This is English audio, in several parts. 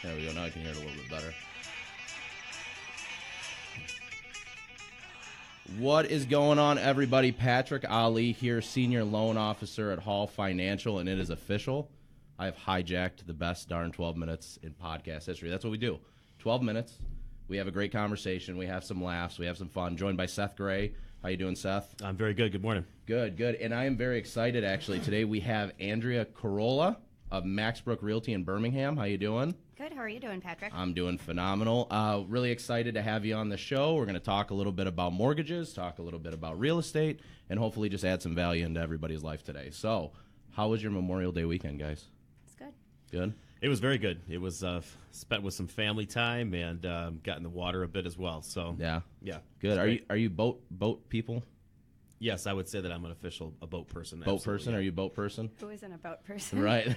There we go. Now I can hear it a little bit better. What is going on, everybody? Patrick Ali here, Senior Loan Officer at Hall Financial, and it is official. I have hijacked the best darn 12 minutes in podcast history. That's what we do. 12 minutes. We have a great conversation. We have some laughs. We have some fun. Joined by Seth Gray. How you doing, Seth? I'm very good. Good morning. Good, good. And I am very excited, actually. Today we have Andrea Carollo of Max Broock Realty in Birmingham. How you doing? Good. How are you doing, Patrick? I'm doing phenomenal. Really excited to have you on the show. We're going to talk a little bit about mortgages, talk a little bit about real estate, and hopefully just add some value into everybody's life today. So, how was your Memorial Day weekend, guys? It's good. Good? It was very good. It was spent with some family time and got in the water a bit as well. So Yeah. Good. Great. Are you boat people? Yes, I would say that I'm a boat person. Boat absolutely, person? yeah. Are you a boat person? Who isn't a boat person? Right.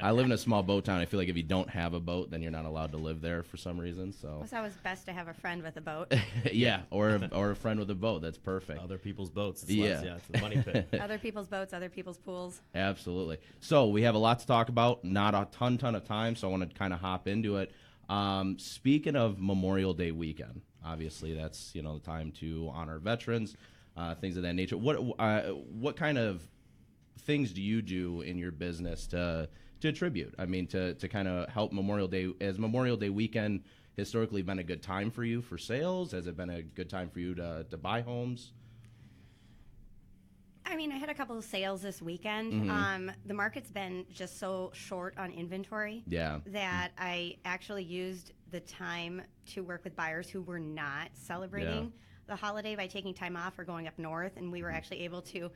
I live in a small boat town. I feel like if you don't have a boat, then you're not allowed to live there for some reason. So It's always best to have a friend with a boat. yeah, or a friend with a boat. That's perfect. Other people's boats. It's Yeah. it's the money pit. Other people's boats, other people's pools. Absolutely. So we have a lot to talk about. Not a ton of time, so I want to kind of hop into it. Speaking of Memorial Day weekend, obviously that's the time to honor veterans. Things of that nature. What kind of things do you do in your business to attribute? I mean, to kind of help Memorial Day. Has Memorial Day weekend historically been a good time for you for sales? Has it been a good time for you to buy homes? I mean, I had a couple of sales this weekend. Mm-hmm. The market's been just so short on inventory Yeah. that I actually used the time to work with buyers who were not celebrating the holiday by taking time off or going up north, and we were actually able to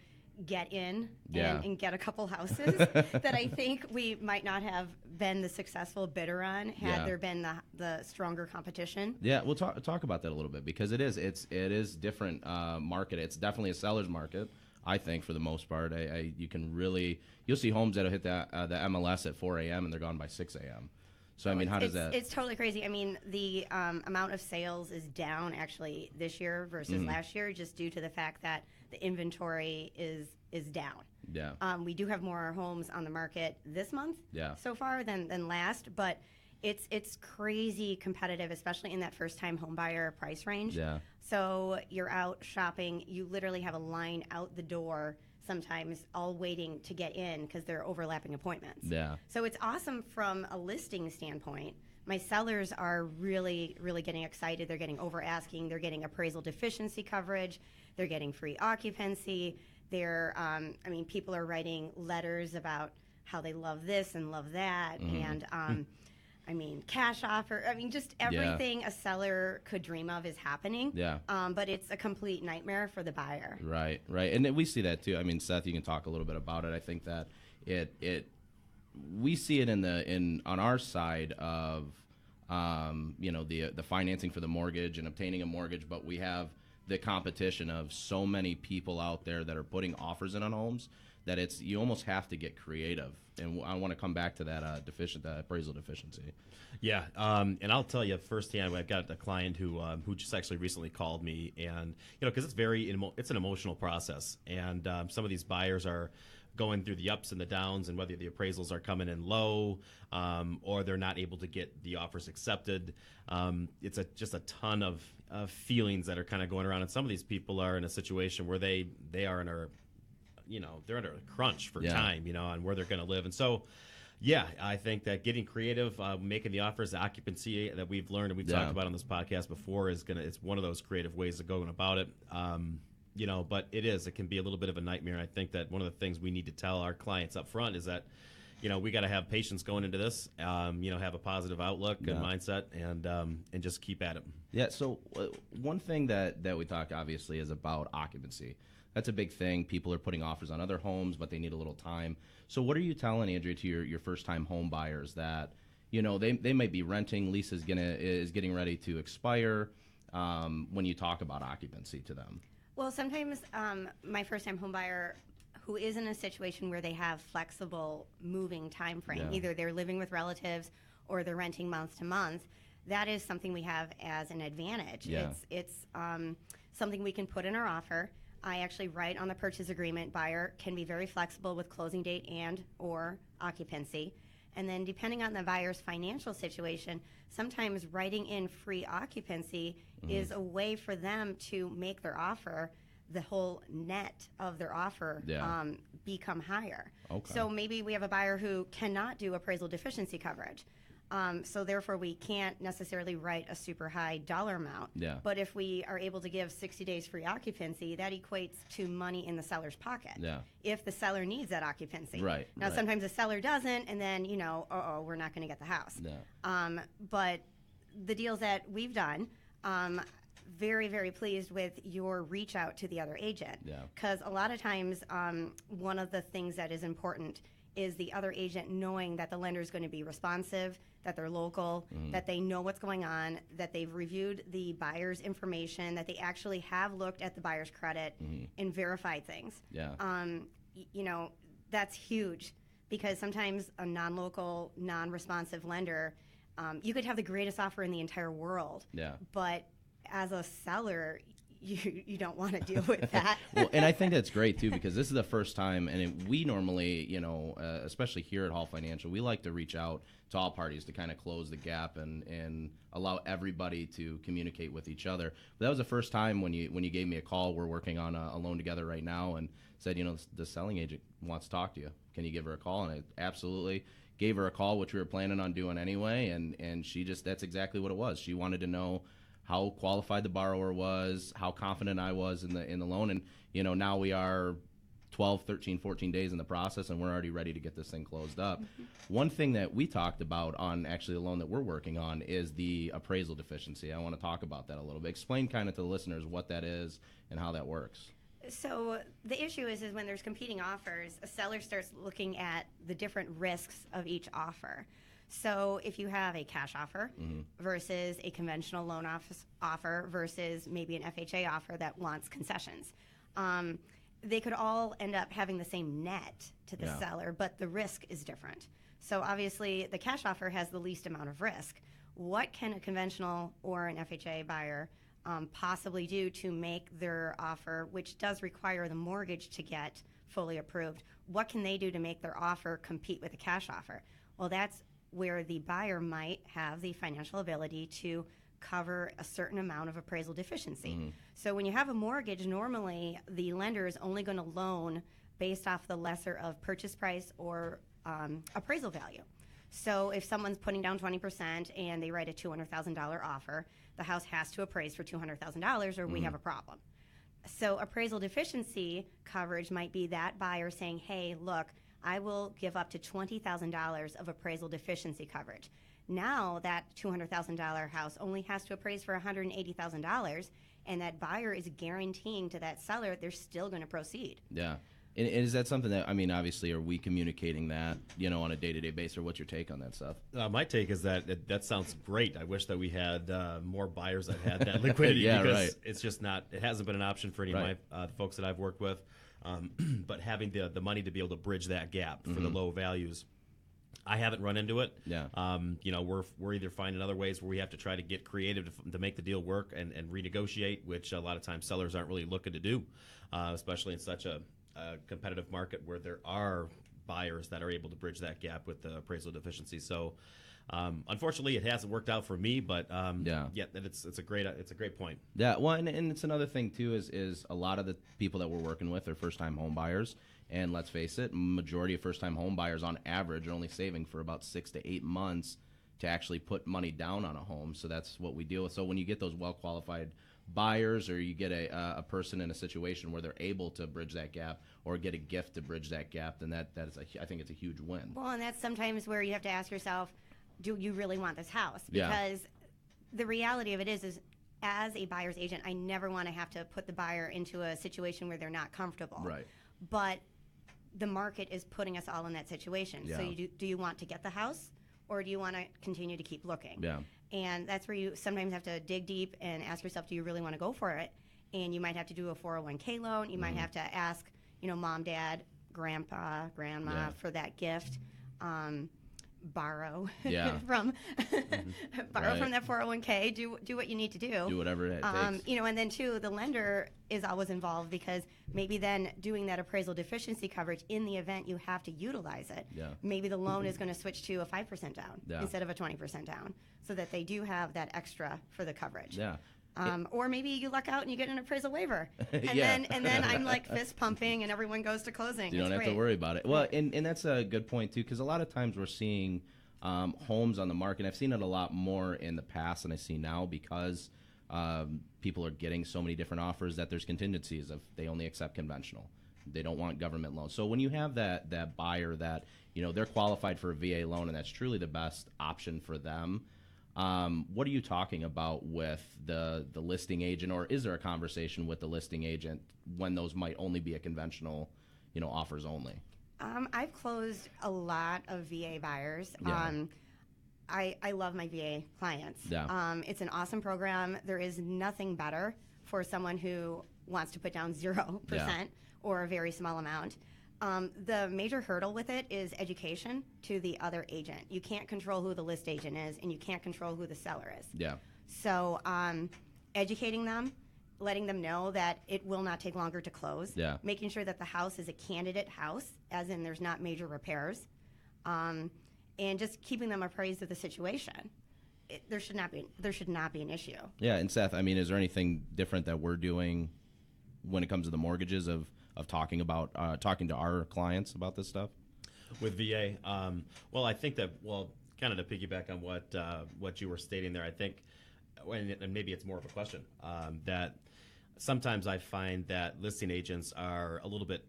get in and get a couple houses that I think we might not have been the successful bidder on had there been the stronger competition. Yeah, we'll talk about that a little bit because it is different market. It's definitely a seller's market, I think, for the most part. You'll see homes that'll hit the MLS at 4 a.m. and they're gone by 6 a.m. So, I mean, how does that... It's totally crazy. I mean, the amount of sales is down, actually, this year versus last year, just due to the fact that the inventory is down. Yeah. We do have more homes on the market this month so far than last, but it's crazy competitive, especially in that first-time home buyer price range. Yeah. So you're out shopping. You literally have a line out the door sometimes all waiting to get in because they're overlapping appointments. Yeah. So it's awesome from a listing standpoint. My sellers are really, really getting excited. They're getting over asking. They're getting appraisal deficiency coverage. They're getting free occupancy. They're, people are writing letters about how they love this and love that. And, cash offer. Just everything a seller could dream of is happening. Yeah. But it's a complete nightmare for the buyer. Right. And then we see that too. I mean, Seth, you can talk a little bit about it. I think that we see it on our side of the financing for the mortgage and obtaining a mortgage, but we have the competition of so many people out there that are putting offers in on homes that you almost have to get creative. And I want to come back to that appraisal deficiency. Yeah, and I'll tell you firsthand. I've got a client who just actually recently called me, and because it's an emotional process, and some of these buyers are going through the ups and the downs, and whether the appraisals are coming in low or they're not able to get the offers accepted. It's just a ton of feelings that are kind of going around, and some of these people are in a situation where they are they're under a crunch for time, on where they're going to live. And so, I think that getting creative, making the offers, the occupancy that we've learned and we've talked about on this podcast before it's one of those creative ways of going about it. But it can be a little bit of a nightmare. And I think that one of the things we need to tell our clients up front is that, we got to have patience going into this, have a positive outlook and mindset and just keep at it. Yeah. So one thing that we talk obviously is about occupancy. That's a big thing. People are putting offers on other homes, but they need a little time. So what are you telling, Andrea, to your first-time home buyers that, they might be renting, lease is getting ready to expire, when you talk about occupancy to them? Well, sometimes my first-time home buyer who is in a situation where they have flexible moving time frame, either they're living with relatives or they're renting month to month, that is something we have as an advantage. Yeah. It's something we can put in our offer. I actually write on the purchase agreement, buyer can be very flexible with closing date and or occupancy. And then depending on the buyer's financial situation, sometimes writing in free occupancy is a way for them to make their offer, the whole net of their offer, become higher. Okay. So maybe we have a buyer who cannot do appraisal deficiency coverage. So therefore, we can't necessarily write a super high dollar amount. Yeah. But if we are able to give 60 days free occupancy, that equates to money in the seller's pocket. Yeah. If the seller needs that occupancy. Right. Now, right. sometimes the seller doesn't, and then, we're not going to get the house. Yeah. But the deals that we've done, very, very pleased with your reach out to the other agent. Yeah. Because a lot of times, one of the things that is important is the other agent knowing that the lender is going to be responsive, that they're local, that they know what's going on, that they've reviewed the buyer's information, that they actually have looked at the buyer's credit and verified things. Yeah. That's huge, because sometimes a non-local, non-responsive lender, you could have the greatest offer in the entire world. Yeah. But as a seller, you don't want to deal with that. Well, and I think that's great too, because this is the first time, and we normally, especially here at Hall Financial, we like to reach out to all parties to kind of close the gap and allow everybody to communicate with each other. But that was the first time when you gave me a call. We're working on a loan together right now, and said, the selling agent wants to talk to you. Can you give her a call? And I absolutely gave her a call, which we were planning on doing anyway, and she that's exactly what it was. She wanted to know how qualified the borrower was, how confident I was in the loan. And, now we are 12, 13, 14 days in the process, and we're already ready to get this thing closed up. One thing that we talked about on actually the loan that we're working on is the appraisal deficiency. I want to talk about that a little bit. Explain kind of to the listeners what that is and how that works. So the issue is when there's competing offers, a seller starts looking at the different risks of each offer. So if you have a cash offer versus a conventional loan offer versus maybe an FHA offer that wants concessions, they could all end up having the same net to the seller, but the risk is different. So obviously the cash offer has the least amount of risk. What can a conventional or an FHA buyer possibly do to make their offer, which does require the mortgage to get fully approved? What can they do to make their offer compete with a cash offer? Well, that's where the buyer might have the financial ability to cover a certain amount of appraisal deficiency. So when you have a mortgage, normally the lender is only going to loan based off the lesser of purchase price or appraisal value. So if someone's putting down 20% and they write a $200,000 offer, the house has to appraise for $200,000 or we have a problem. So appraisal deficiency coverage might be that buyer saying, hey, look, I will give up to $20,000 of appraisal deficiency coverage. Now that $200,000 house only has to appraise for $180,000, and that buyer is guaranteeing to that seller they're still going to proceed. Yeah. And is that something that, obviously, are we communicating that, on a day-to-day basis, or what's your take on that, Seth? My take is that sounds great. I wish that we had more buyers that had that liquidity. Yeah, because right. it's just not, it hasn't been an option for any of my the folks that I've worked with. But having the money to be able to bridge that gap for the low values, I haven't run into it. Yeah. We're either finding other ways where we have to try to get creative to make the deal work and renegotiate, which a lot of times sellers aren't really looking to do, especially in such a competitive market where there are buyers that are able to bridge that gap with the appraisal deficiency. So, unfortunately, it hasn't worked out for me. But it's a great point. Yeah, well, and it's another thing too is a lot of the people that we're working with are first-time home buyers, and let's face it, majority of first-time home buyers on average are only saving for about 6 to 8 months to actually put money down on a home. So that's what we deal with. So when you get those well-qualified buyers, or you get a person in a situation where they're able to bridge that gap or get a gift to bridge that gap, then that is I think it's a huge win. Well, and that's sometimes where you have to ask yourself, do you really want this house? Because the reality of it is as a buyer's agent, I never want to have to put the buyer into a situation where they're not comfortable. Right. But the market is putting us all in that situation. Yeah. So do you want to get the house, or do you want to continue to keep looking? Yeah. And that's where you sometimes have to dig deep and ask yourself, do you really want to go for it? And you might have to do a 401k loan. You might have to ask, mom, dad, grandpa, grandma for that gift. borrow Yeah. from borrow Right. from that 401k. Do what you need to do. Do whatever it takes. And then too, the lender is always involved because maybe then doing that appraisal deficiency coverage in the event you have to utilize it. Yeah. Maybe the loan is going to switch to a 5% down Yeah. instead of a 20% down, so that they do have that extra for the coverage. Yeah. Or maybe you luck out and you get an appraisal waiver, and Yeah. then I'm like fist pumping and everyone goes to closing. You don't It's have great. to worry about it. Well, and that's a good point too, because a lot of times we're seeing homes on the market. I've seen it a lot more in the past than I see now because people are getting so many different offers that there's contingencies of they only accept conventional. They don't want government loans. So when you have that buyer that they're qualified for a VA loan and that's truly the best option for them. What are you talking about with the listing agent, or is there a conversation with the listing agent when those might only be a conventional, offers only? I've closed a lot of VA buyers. Yeah. I love my VA clients. Yeah. It's an awesome program. There is nothing better for someone who wants to put down 0% or a very small amount. The major hurdle with it is education to the other agent. You can't control who the list agent is, and you can't control who the seller is. Yeah. So educating them, letting them know that it will not take longer to close, making sure that the house is a candidate house, as in there's not major repairs, and just keeping them appraised of the situation. There should not be an issue. Yeah, and Seth, I mean, is there anything different that we're doing when it comes to the mortgages of talking to our clients about this stuff? With VA, well, I think that, kind of to piggyback on what you were stating there, I think, and maybe it's more of a question, that sometimes I find that listing agents are a little bit,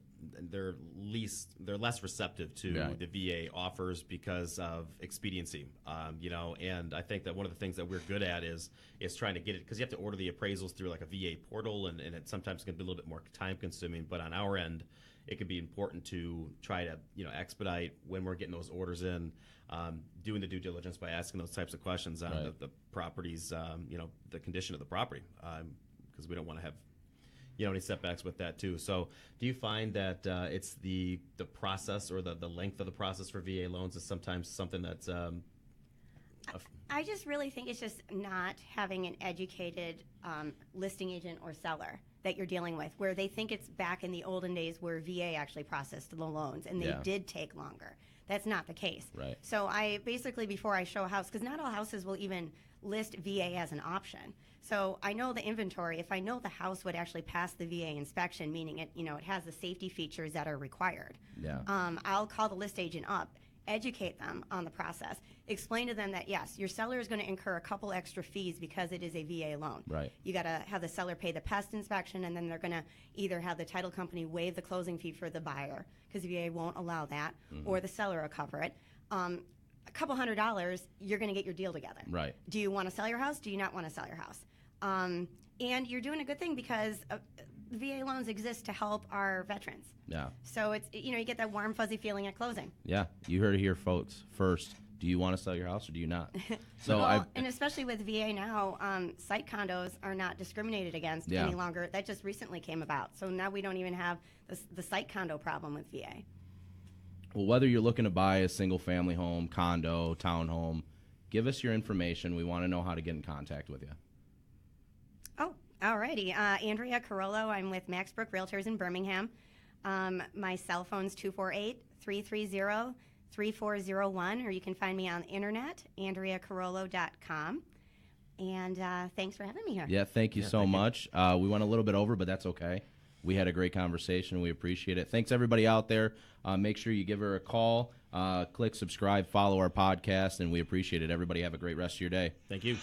they're less receptive to the VA offers because of expediency, and I think that one of the things that we're good at is trying to get it, because you have to order the appraisals through like a VA portal, and it sometimes can be a little bit more time consuming, but on our end, it can be important to try to expedite when we're getting those orders in, doing the due diligence by asking those types of questions on the properties, the condition of the property, because we don't want to have any setbacks with that too. So do you find that it's the process or the length of the process for VA loans is sometimes something that's I just really think it's just not having an educated listing agent or seller that you're dealing with, where they think it's back in the olden days where VA actually processed the loans and they did take longer. That's not the case. Right. So I basically, before I show a house, because not all houses will even list VA as an option. So I know the inventory. If I know the house would actually pass the VA inspection, meaning it has the safety features that are required. Yeah. I'll call the list agent up, educate them on the process, explain to them that yes, your seller is going to incur a couple extra fees because it is a VA loan. Right. You got to have the seller pay the pest inspection, and then they're going to either have the title company waive the closing fee for the buyer because VA won't allow that, or the seller will cover it. A couple $100, you're going to get your deal together. Right. Do you want to sell your house? Do you not want to sell your house? And you're doing a good thing because VA loans exist to help our veterans. Yeah. So it's you get that warm fuzzy feeling at closing. Yeah. You heard it here, folks. First, do you want to sell your house or do you not? So and especially with VA now, site condos are not discriminated against any longer. That just recently came about. So now we don't even have the site condo problem with VA. Well, whether you're looking to buy a single-family home, condo, townhome, give us your information. We want to know how to get in contact with you. Oh, alrighty. Andrea Carollo. I'm with Max Broook Realtors in Birmingham. My cell phone's 248-330-3401, or you can find me on the internet, AndreaCarollo.com. And thanks for having me here. Yeah, thank you so much. We went a little bit over, but that's okay. We had a great conversation. We appreciate it. Thanks, everybody out there. Make sure you give her a call. Click subscribe, follow our podcast, and we appreciate it. Everybody have a great rest of your day. Thank you.